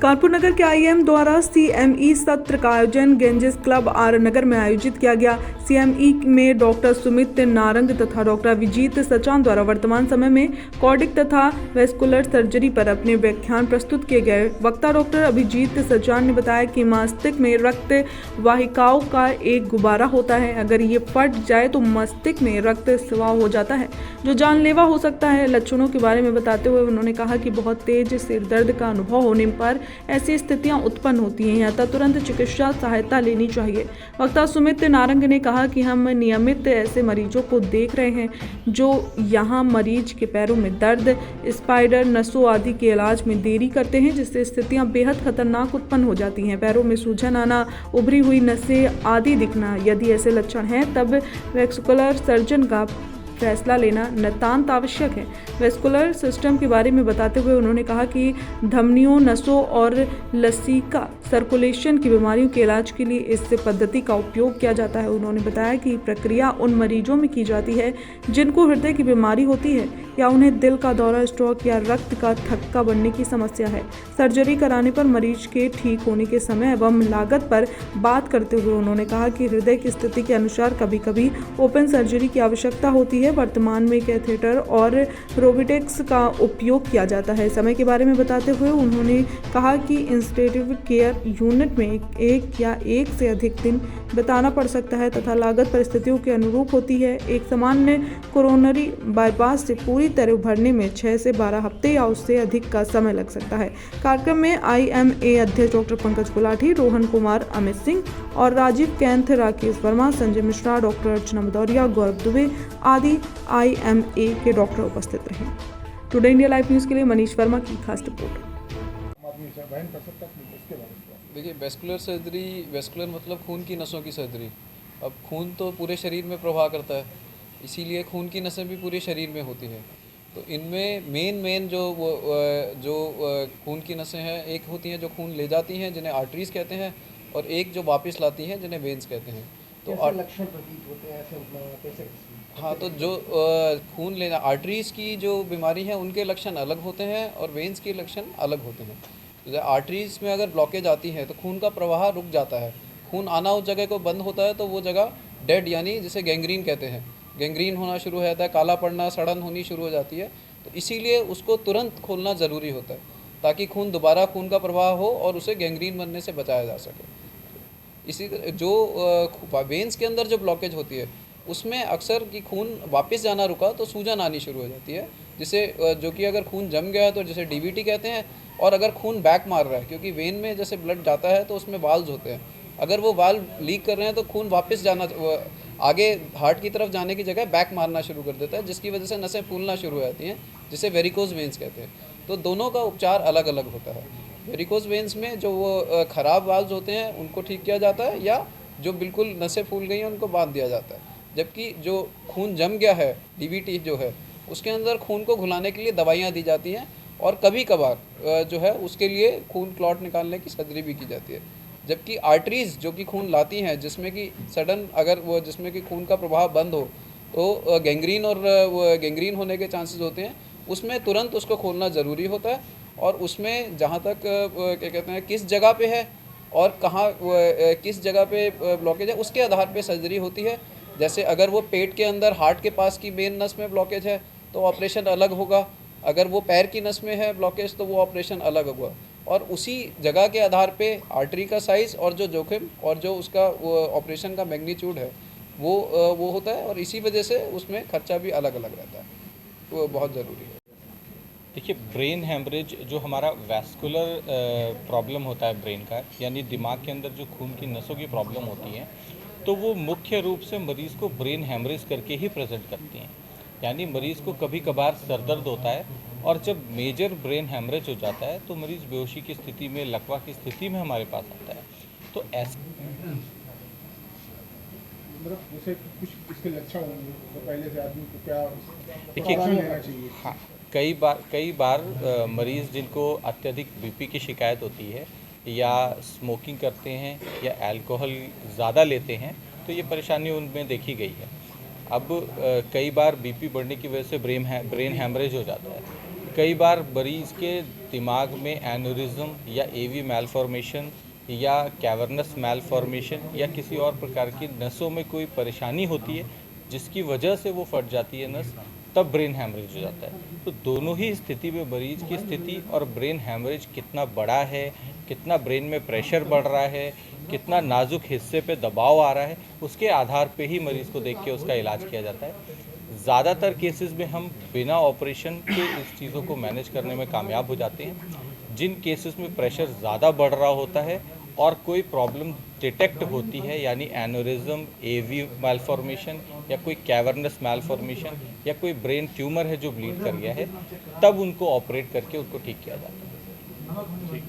कानपुर नगर के आईएम द्वारा सीएमई सत्र का आयोजन गेंजेस क्लब आर नगर में आयोजित किया गया। सीएमई में डॉक्टर सुमित नारंग तथा डॉक्टर अभिजीत सचान द्वारा वर्तमान समय में कार्डिक तथा वेस्कुलर सर्जरी पर अपने व्याख्यान प्रस्तुत किए गए। वक्ता डॉक्टर अभिजीत सचान ने बताया कि मस्तिष्क में रक्त वाहिकाओं का एक गुब्बारा होता है। अगर ये फट जाए तो मस्तिष्क में रक्त स्राव हो जाता है जो जानलेवा हो सकता है। लक्षणों के बारे में बताते हुए उन्होंने कहा कि बहुत तेज सिर दर्द का अनुभव होने पर ऐसी स्थितियां उत्पन्न होती हैं, अतः तुरंत चिकित्सा सहायता लेनी चाहिए। वक्ता सुमित नारंग ने कहा कि हम नियमित ऐसे मरीजों को देख रहे हैं जो यहाँ मरीज के पैरों में दर्द, स्पाइडर, नसों आदि के इलाज में देरी करते हैं, जिससे स्थितियां बेहद खतरनाक उत्पन्न हो जाती हैं। पैरों में सूजन आना, उभरी हुई नसें आदि दिखना, यदि ऐसे लक्षण हैं तब वैस्कुलर सर्जन का फैसला लेना नितांत आवश्यक है। वेस्कुलर सिस्टम के बारे में बताते हुए उन्होंने कहा कि धमनियों, नसों और लसीका सर्कुलेशन की बीमारियों के इलाज के लिए इस पद्धति का उपयोग किया जाता है। उन्होंने बताया कि प्रक्रिया उन मरीजों में की जाती है जिनको हृदय की बीमारी होती है या उन्हें दिल का दौरा, स्ट्रोक या रक्त का थक्का बनने की समस्या है। सर्जरी कराने पर मरीज के ठीक होने के समय एवं लागत पर बात करते हुए उन्होंने कहा कि हृदय की स्थिति के अनुसार कभी कभी ओपन सर्जरी की आवश्यकता होती है। वर्तमान में कैथेटर और रोबोटिक्स का उपयोग किया जाता है। समय के बारे में बताते हुए उन्होंने कहा कि इंटेंसिव केयर यूनिट में एक या एक से अधिक दिन बिताना पड़ सकता है तथा लागत परिस्थितियों के अनुरूप होती है। एक सामान्य कोरोनरी बाईपास से पूरी तरह उभरने में 6 से 12 हफ्ते या उससे अधिक का समय लग सकता है। कार्यक्रम में IMA अध्यक्ष डॉक्टर पंकज गुलाटी, रोहन कुमार, अमित सिंह और राजीव कैंथ, राकेश वर्मा, संजय मिश्रा, डॉक्टर अर्चना भदौरिया, गौरव दुबे आदि IMA के डॉक्टर उपस्थित रहे। टुडे इंडिया लाइव न्यूज़ के लिए मनीष वर्मा की खास रिपोर्ट। देखिए, वेस्कुलर सर्जरी, वेस्कुलर मतलब खून की नसों की सर्जरी। अब खून तो पूरे शरीर में प्रवाह करता है, इसीलिए खून की नसें भी पूरे शरीर में होती हैं। तो इनमें मेन जो खून की नसें हैं, एक होती हैं जो खून ले जाती हैं जिन्हें आर्टरीज कहते हैं, और एक जो वापस लाती हैं जिन्हें वेन्स कहते हैं। तो लक्षण प्रतीत होते हैं कैसे? हाँ, तो जो खून लेना, आर्टरीज की जो बीमारी है उनके लक्षण अलग होते हैं और वेन्स के लक्षण अलग होते हैं। जैसे आर्टरीज में अगर ब्लॉकेज आती है तो खून का प्रवाह रुक जाता है, खून आना उस जगह को बंद होता है, तो वो जगह डेड यानी जिसे गैंग्रीन कहते हैं, गैंग्रीन होना शुरू हो जाता है, काला पड़ना, सड़न होनी शुरू हो जाती है। तो इसीलिए उसको तुरंत खोलना ज़रूरी होता है ताकि दोबारा खून का प्रवाह हो और उसे गैंग्रीन बनने से बचाया जा सके। इसी जो वेन्स के अंदर जो ब्लॉकेज होती है उसमें अक्सर कि खून वापस जाना रुका तो सूजन आनी शुरू हो जाती है, जिसे जो कि अगर खून जम गया तो जैसे DVT कहते हैं। और अगर खून बैक मार रहा है, क्योंकि वेन में जैसे ब्लड जाता है तो उसमें वाल्व्स होते हैं, अगर वो वाल्व लीक कर रहे हैं तो खून वापस जाना, आगे हार्ट की तरफ जाने की जगह बैक मारना शुरू कर देता है, जिसकी वजह से नसें फूलना शुरू हो जाती हैं, जिसे वेरिकोज वेन्स कहते हैं। तो दोनों का उपचार अलग अलग होता है। वेरिकोज वेन्स में जो वो ख़राब वाल्व्स होते हैं उनको ठीक किया जाता है, या जो बिल्कुल नसें फूल गई हैं उनको बांध दिया जाता है। जबकि जो खून जम गया है, DVT जो है, उसके अंदर खून को घुलाने के लिए दवाइयाँ दी जाती हैं, और कभी कभार जो है उसके लिए खून क्लॉट निकालने की सर्जरी भी की जाती है। जबकि आर्टरीज जो कि खून लाती हैं, जिसमें कि सडन अगर वो जिसमें कि खून का प्रवाह बंद हो तो गैंग्रीन और गैंग्रीन होने के चांसेस होते हैं, उसमें तुरंत उसको खोलना ज़रूरी होता है। और उसमें जहाँ तक क्या कहते हैं किस जगह पे है और कहाँ किस जगह पे ब्लॉकेज है, उसके आधार पे सर्जरी होती है। जैसे अगर वो पेट के अंदर हार्ट के पास की मेन नस में ब्लॉकेज है तो ऑपरेशन अलग होगा, अगर वो पैर की नस में है ब्लॉकेज तो वो ऑपरेशन अलग होगा। और उसी जगह के आधार पे आर्टरी का साइज़ और जो जोखिम और जो उसका वो ऑपरेशन का मैग्नीट्यूड है वो होता है, और इसी वजह से उसमें खर्चा भी अलग अलग रहता है, वो बहुत ज़रूरी है। देखिए, ब्रेन हेमरेज जो हमारा वैस्कुलर प्रॉब्लम होता है ब्रेन का, यानी दिमाग के अंदर जो खून की नसों की प्रॉब्लम होती है, तो वो मुख्य रूप से मरीज़ को ब्रेन हेमरेज करके ही प्रेजेंट करती हैं। यानी मरीज़ को कभी कभार सरदर्द होता है, और जब मेजर ब्रेन हेमरेज हो जाता है तो मरीज़ बेहोशी की स्थिति में, लकवा की स्थिति में हमारे पास आता है। तो ऐसे जैसे कुछ इसके लक्षण होंगे तो पहले से आदमी को क्या देखिए, लेना चाहिए? हाँ, कई बार मरीज़ जिनको अत्यधिक BP की शिकायत होती है, या स्मोकिंग करते हैं या अल्कोहल ज़्यादा लेते हैं, तो ये परेशानी उनमें देखी गई है। अब कई बार BP बढ़ने की वजह से ब्रेन हेमरेज हो जाता है, कई बार मरीज़ के दिमाग में एन्यूरिज्म या एवी मैलफॉर्मेशन या कैवर्नस मैलफॉर्मेशन या किसी और प्रकार की नसों में कोई परेशानी होती है जिसकी वजह से वो फट जाती है नस, तब ब्रेन हैमरेज हो जाता है। तो दोनों ही स्थिति में मरीज़ की स्थिति और ब्रेन हैमरेज कितना बड़ा है, कितना ब्रेन में प्रेशर बढ़ रहा है, कितना नाजुक हिस्से पे दबाव आ रहा है, उसके आधार पे ही मरीज़ को देख के उसका इलाज किया जाता है। ज़्यादातर केसेस में हम बिना ऑपरेशन के इस चीज़ों को मैनेज करने में कामयाब हो जाते हैं। जिन केसेस में प्रेशर ज़्यादा बढ़ रहा होता है और कोई प्रॉब्लम डिटेक्ट होती है, यानी एनोरिज्म, एवी मैलफॉर्मेशन या कोई कैवर्नस मैलफॉर्मेशन या कोई ब्रेन ट्यूमर है जो ब्लीड कर गया है, तब उनको ऑपरेट करके उनको ठीक किया जाता है।